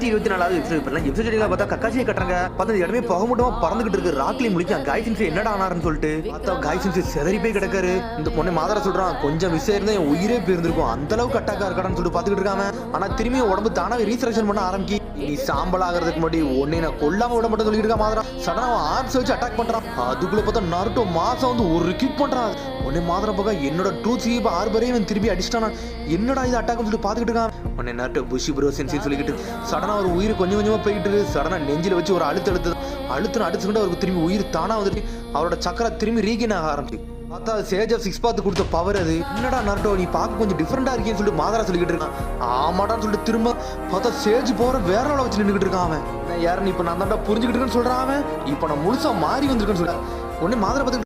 124வது episode இப்பலாம் episode பார்த்தா கக்காசியை கட்டுறாங்க. பார்த்தா இடமே புகை மூட்டமா பறந்துகிட்டு இருக்கு. ராக்லி முடிக்கான் காய் சின்ஸ் என்னடா ஆனாருன்னு சொல்லிட்டு பார்த்தா காய் சின்ஸ் செதறி போய் கிடக்காரு. இந்த பொண்ணை மாதர சொல்றான், கொஞ்சம் விஷயம் இருந்தா என் உயிரே போயிருந்திருக்கும், அந்த அளவுக்கு அட்டாக்கா இருக்கான்னு சொல்லிட்டு பாத்துக்கிட்டு இருக்காம. ஆனா திரும்பி உடம்பு தானாவே ரீசரக்ஷன் பண்ண ஆரம்பிக்கி. நீ சாம்பல் ஆகிறதுக்கு முன்னாடி உன்னை நான் கொல்லாம விட மட்டும் சொல்லிட்டு இருக்கா மாதரா. சடனா அவன் ஆர்ம்ஸ் வச்சு அட்டாக் பண்றான். அதுக்குள்ள பார்த்தா நருட்டோ மாசம் வந்து ஒரு கிக் பண்றான். உன்னை மாதர பக்கம் என்னோட ட்ரூத் சீப் 6 பேரையும் திரும்பி அடிச்சிட்டானா. என்னடா இது அட்டாக் சொல்லிட்டு பாத்துக்கிட்டு இருக்கான். உன்னை நருட்டோ புஷி ப்ரோ சென்சி சொல்லிக்கிட்டு சடனா ஒரு உயிர் கொஞ்சம் கொஞ்சமா போயிட்டு சடனா நெஞ்சில வச்சு ஒரு அழுத்துக்கிட்டு அவருக்கு திரும்பி உயிர் தானா வந்துட்டு அவரோட சக்கரை திரும்பி ரீகெயின் ஆக ஆரம்பிச்சு. பார்த்தா சேஜ் ஆஃப் 6 பாத்து கொடுத்த பவர் அது. என்னடா நருட்டோ நீ பார்க்க கொஞ்சம் டிஃப்ரெண்டா இருக்கேன்னு சொல்லிட்டு மாதரா சொல்லிக்கிட்டு இருக்கான். ஆமாடான்னு சொல்லிட்டு திரும்ப பார்த்தா சேஜ் போற வேற அளவு வச்சு நின்றுகிட்டு இருக்கான். அவன் யாருன்னு இப்ப நான் தான்டா புரிஞ்சுக்கிட்டு இருக்கேன்னு சொல்றான். அவன் இப்ப நான் முழுசா மாறி வந்திருக்கேன்னு சொல்றேன். உடனே மாதரா பார்த்து